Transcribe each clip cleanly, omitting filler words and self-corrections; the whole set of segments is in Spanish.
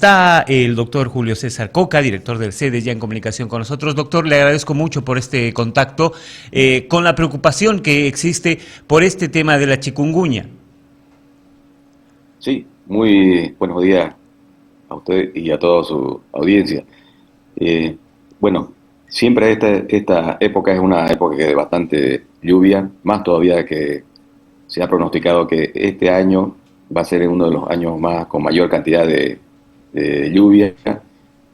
Está el doctor Julio César Coca, director del CEDES, ya en comunicación con nosotros. Doctor, le agradezco mucho por este contacto, con la preocupación que existe por este tema de la chikungunya. Sí, muy buenos días a usted y a toda su audiencia. Eh, bueno, siempre esta época es una época de bastante lluvia, más todavía que se ha pronosticado que este año va a ser uno de los años más con mayor cantidad de lluvia,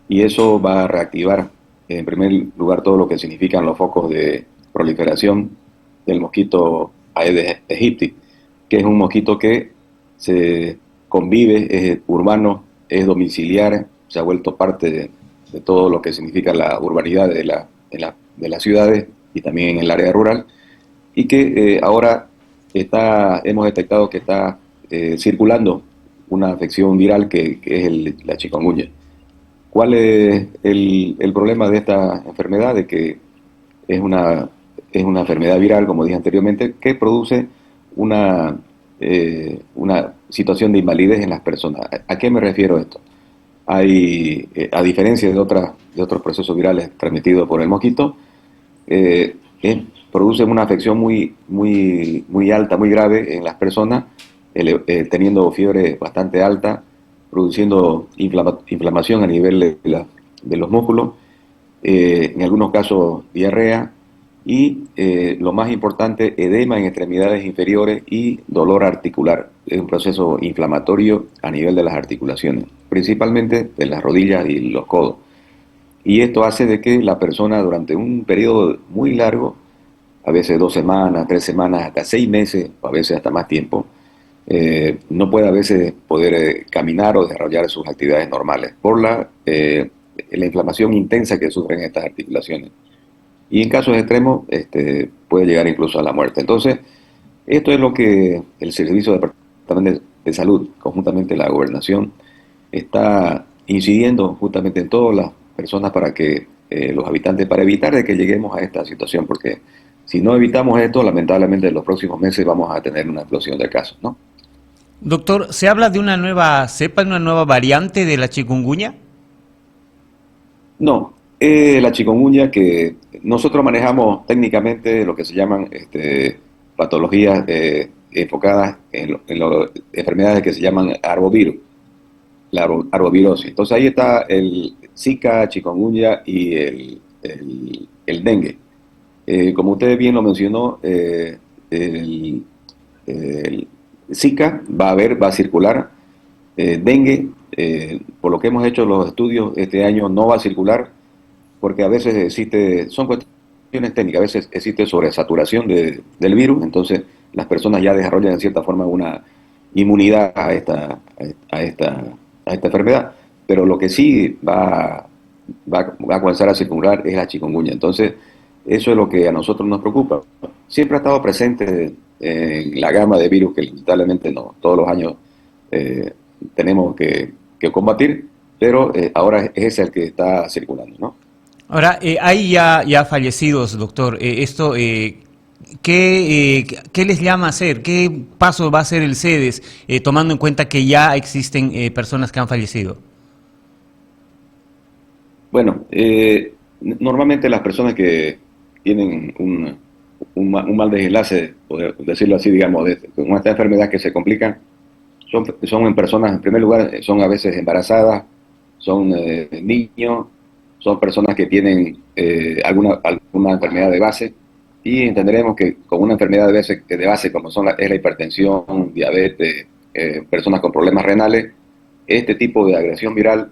y eso va a reactivar en primer lugar todo lo que significan los focos de proliferación del mosquito Aedes aegypti, que es un mosquito que se convive, es urbano, es domiciliar, se ha vuelto parte de todo lo que significa la urbanidad de las ciudades y también en el área rural, y que ahora hemos detectado que está circulando una afección viral que es la chikungunya. ¿Cuál es el problema de esta enfermedad? De que es una enfermedad viral, como dije anteriormente, que produce una situación de invalidez en las personas. ¿A qué me refiero esto? A diferencia de otros procesos virales transmitidos por el mosquito, producen una afección muy alta, muy grave en las personas, teniendo fiebre bastante alta, produciendo inflamación a nivel de los músculos, en algunos casos diarrea y, lo más importante, edema en extremidades inferiores y dolor articular. Es un proceso inflamatorio a nivel de las articulaciones, principalmente de las rodillas y los codos. Y esto hace de que la persona durante un periodo muy largo, a veces 2 semanas, 3 semanas, hasta 6 meses, o a veces hasta más tiempo, no puede a veces poder caminar o desarrollar sus actividades normales por la inflamación intensa que sufren estas articulaciones. Y en casos extremos puede llegar incluso a la muerte. Entonces, esto es lo que el Servicio Departamental de Salud, conjuntamente la Gobernación, está incidiendo justamente en todas las personas para que los habitantes, para evitar de que lleguemos a esta situación, porque si no evitamos esto, lamentablemente en los próximos meses vamos a tener una explosión de casos, ¿no? Doctor, ¿se habla de una nueva cepa, una nueva variante de la chikungunya? No, la chikungunya, que nosotros manejamos técnicamente lo que se llaman patologías enfocadas en enfermedades que se llaman arbovirus, arbovirosis. Entonces ahí está el Zika, chikungunya y el dengue. Como usted bien lo mencionó, el Zika va a circular. Dengue, por lo que hemos hecho los estudios este año, no va a circular, porque a veces son cuestiones técnicas, a veces existe sobresaturación del virus, entonces las personas ya desarrollan en cierta forma una inmunidad a esta enfermedad, pero lo que sí va a comenzar a circular es la chikungunya. Entonces, eso es lo que a nosotros nos preocupa. Siempre ha estado presente en la gama de virus que lamentablemente no, todos los años tenemos que combatir, pero ahora es ese el que está circulando, ¿no? Ahora, hay ya fallecidos, doctor. ¿Qué les llama a hacer? ¿Qué paso va a hacer el CEDES, tomando en cuenta que ya existen personas que han fallecido? Bueno, normalmente las personas que tienen un mal desenlace, por decirlo así, digamos, con esta enfermedad que se complica, son en personas, en primer lugar, son a veces embarazadas, son niños, son personas que tienen alguna enfermedad de base, y entenderemos que con una enfermedad de base como es la hipertensión, diabetes, personas con problemas renales, este tipo de agresión viral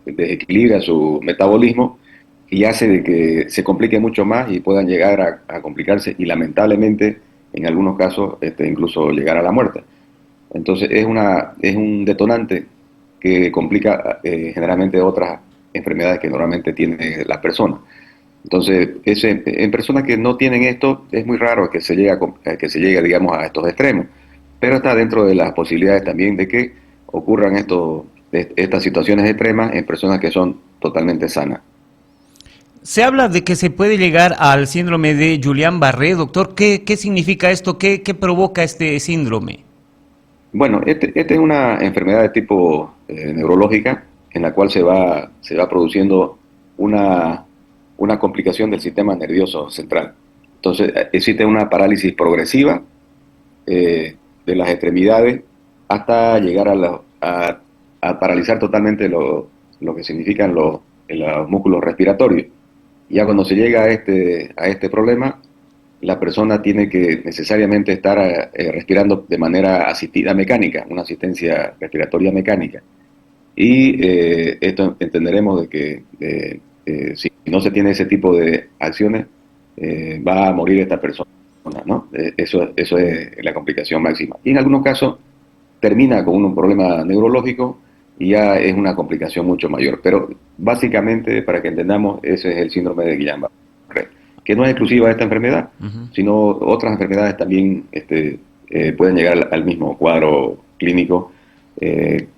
desequilibra su metabolismo y hace de que se complique mucho más y puedan llegar a complicarse, y lamentablemente en algunos casos incluso llegar a la muerte. Entonces es un detonante que complica generalmente otras enfermedades que normalmente tiene la persona. Entonces, en personas que no tienen esto, es muy raro que se llegue, digamos, a estos extremos, pero está dentro de las posibilidades también de que ocurran estas situaciones extremas en personas que son totalmente sanas. Se habla de que se puede llegar al síndrome de Guillain-Barré, doctor. ¿Qué significa esto? ¿Qué provoca este síndrome? Bueno, esta es una enfermedad de tipo neurológica en la cual se va produciendo una complicación del sistema nervioso central. Entonces existe una parálisis progresiva de las extremidades hasta llegar a paralizar totalmente lo que significan los músculos respiratorios. Ya cuando se llega a este problema, la persona tiene que necesariamente estar respirando de manera asistida mecánica, una asistencia respiratoria mecánica. Y esto entenderemos de que si no se tiene ese tipo de acciones, va a morir esta persona, ¿no? Eso es la complicación máxima. Y en algunos casos termina con un problema neurológico y ya es una complicación mucho mayor. Pero básicamente, para que entendamos, ese es el síndrome de Guillain-Barré, que no es exclusiva de esta enfermedad, sino otras enfermedades también pueden llegar al mismo cuadro clínico,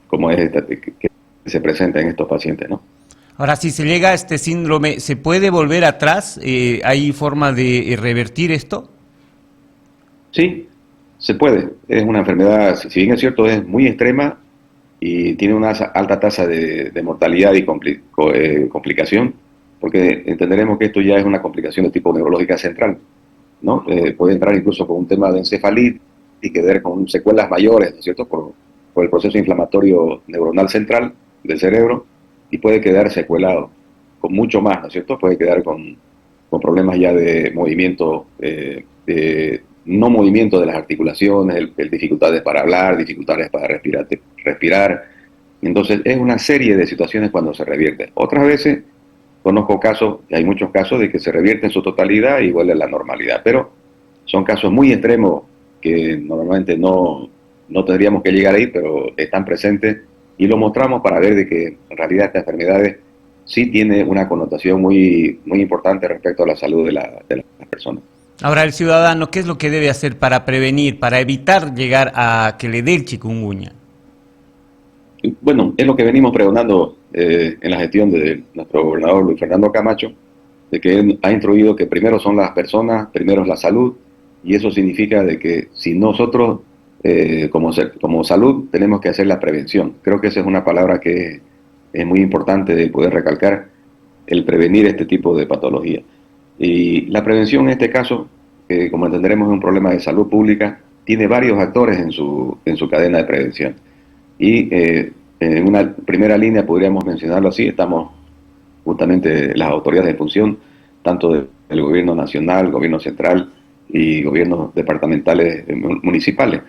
como es que se presenta en estos pacientes, ¿no? Ahora, si se llega a este síndrome, ¿se puede volver atrás? ¿Hay forma de revertir esto? Sí, se puede. Es una enfermedad, si bien es cierto, es muy extrema y tiene una alta tasa de mortalidad y complicación, porque entenderemos que esto ya es una complicación de tipo neurológica central, ¿no? Puede entrar incluso con un tema de encefalitis y quedar con secuelas mayores, ¿no es cierto?, por el proceso inflamatorio neuronal central del cerebro, y puede quedar secuelado con mucho más, ¿no es cierto? Puede quedar con problemas ya de movimiento, no movimiento de las articulaciones, dificultades para hablar, dificultades para respirar. Entonces es una serie de situaciones cuando se revierte. Otras veces conozco casos, y hay muchos casos de que se revierte en su totalidad y vuelve a la normalidad, pero son casos muy extremos que normalmente no tendríamos que llegar ahí, pero están presentes y lo mostramos para ver de que en realidad estas enfermedades sí tiene una connotación muy, muy importante respecto a la salud de las personas. Ahora, el ciudadano, ¿qué es lo que debe hacer para prevenir, para evitar llegar a que le dé el chikungunya? Bueno, es lo que venimos pregonando en la gestión de nuestro gobernador Luis Fernando Camacho, de que él ha instruido que primero son las personas, primero es la salud, y eso significa de que si nosotros como salud tenemos que hacer la prevención. Creo que esa es una palabra que es muy importante de poder recalcar, el prevenir este tipo de patología. Y la prevención en este caso, como entenderemos es un problema de salud pública, tiene varios actores en su cadena de prevención. Y en una primera línea, podríamos mencionarlo así, estamos justamente las autoridades de función, tanto del gobierno nacional, gobierno central y gobiernos departamentales municipales.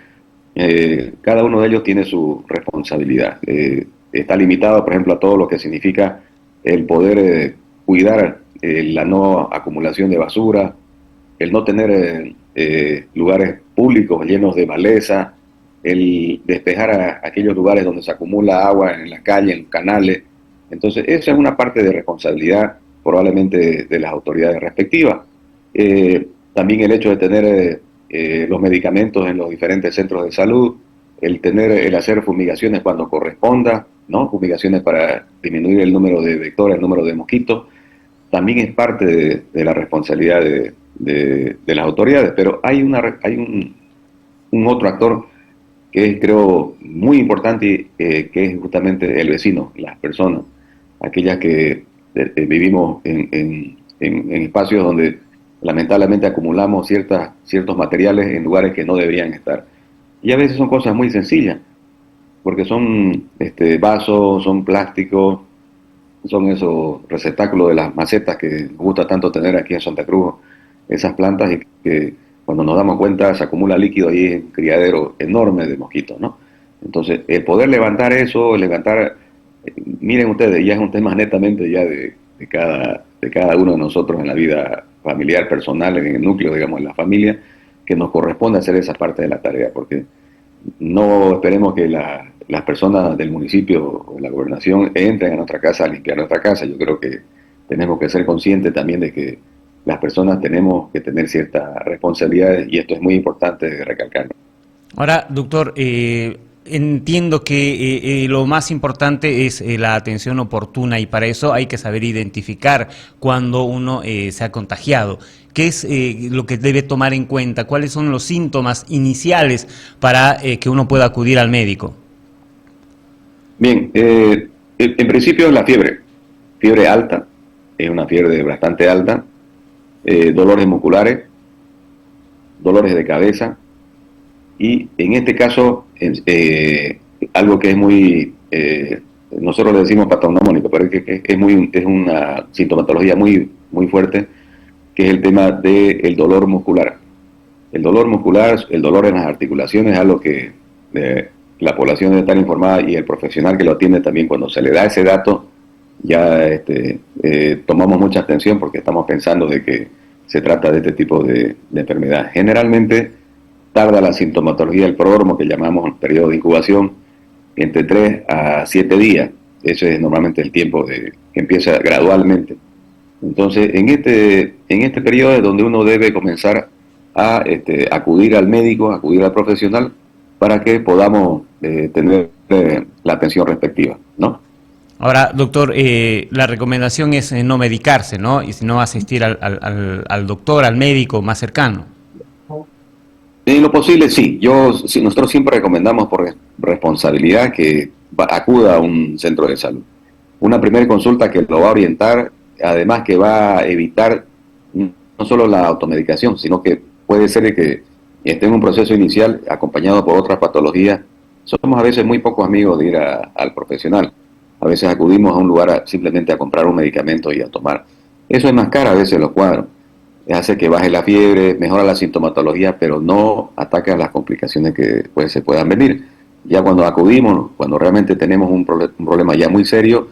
Cada uno de ellos tiene su responsabilidad. Está limitado, por ejemplo, a todo lo que significa el poder cuidar la no acumulación de basura, el no tener lugares públicos llenos de maleza, el despejar aquellos lugares donde se acumula agua en la calle, en canales. Entonces, esa es una parte de responsabilidad probablemente de las autoridades respectivas. También el hecho de tener los medicamentos en los diferentes centros de salud, el hacer fumigaciones cuando corresponda, ¿no? Fumigaciones para disminuir el número de vectores, el número de mosquitos, también es parte de la responsabilidad de las autoridades. Pero hay un otro actor que es, creo, muy importante, que es justamente el vecino, las personas, aquellas que vivimos en espacios donde lamentablemente acumulamos ciertos materiales en lugares que no deberían estar. Y a veces son cosas muy sencillas, porque son vasos, son plásticos, son esos receptáculos de las macetas que nos gusta tanto tener aquí en Santa Cruz, esas plantas, y que cuando nos damos cuenta se acumula líquido ahí en un criadero enorme de mosquitos, ¿no? Entonces, el poder levantar eso, miren ustedes, ya es un tema netamente ya de cada uno de nosotros en la vida familiar, personal, en el núcleo, digamos, en la familia, que nos corresponde hacer esa parte de la tarea, porque no esperemos que las personas del municipio o la gobernación entren a nuestra casa a limpiar nuestra casa. Yo creo que tenemos que ser conscientes también de que las personas tenemos que tener ciertas responsabilidades, y esto es muy importante de recalcar. Ahora, doctor, entiendo que lo más importante es la atención oportuna, y para eso hay que saber identificar cuando uno se ha contagiado. ¿Qué es lo que debe tomar en cuenta? ¿Cuáles son los síntomas iniciales para que uno pueda acudir al médico? Bien, en principio es la fiebre alta, es una fiebre bastante alta, dolores musculares, dolores de cabeza y en este caso algo que es muy, nosotros le decimos patognomónico, pero es una sintomatología muy fuerte, que es el tema del dolor muscular. El dolor muscular, el dolor en las articulaciones es algo que la población debe estar informada y el profesional que lo atiende también, cuando se le da ese dato, ya tomamos mucha atención porque estamos pensando de que se trata de este tipo de enfermedad. Generalmente tarda la sintomatología del pródromo, que llamamos el periodo de incubación, entre 3 a 7 días. Ese es normalmente el tiempo que empieza gradualmente. Entonces, en este periodo es donde uno debe comenzar a acudir al médico, acudir al profesional, para que podamos tener la atención respectiva, ¿no? Ahora, doctor, la recomendación es no medicarse, ¿no? Y sino asistir al doctor, al médico más cercano. En lo posible, sí. Nosotros siempre recomendamos por responsabilidad que acuda a un centro de salud. Una primera consulta que lo va a orientar, además que va a evitar no solo la automedicación, sino que puede ser que esté en un proceso inicial acompañado por otras patologías. Somos a veces muy pocos amigos de ir al profesional. A veces acudimos a un lugar simplemente a comprar un medicamento y a tomar. Eso enmascara a veces los cuadros. Hace que baje la fiebre, mejora la sintomatología, pero no ataca las complicaciones que pues, se puedan venir. Ya cuando acudimos, cuando realmente tenemos un problema ya muy serio,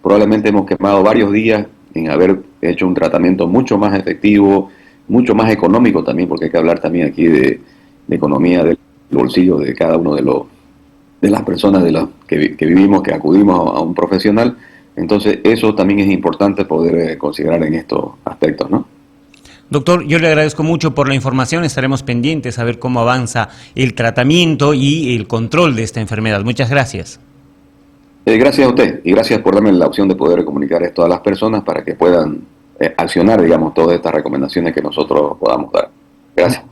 probablemente hemos quemado varios días en haber hecho un tratamiento mucho más efectivo, mucho más económico también, porque hay que hablar también aquí de economía del bolsillo de cada uno de las personas que vivimos, que acudimos a un profesional. Entonces eso también es importante poder considerar en estos aspectos, ¿no? Doctor, yo le agradezco mucho por la información, estaremos pendientes a ver cómo avanza el tratamiento y el control de esta enfermedad. Muchas gracias. Gracias a usted y gracias por darme la opción de poder comunicar esto a las personas para que puedan accionar, digamos, todas estas recomendaciones que nosotros podamos dar. Gracias.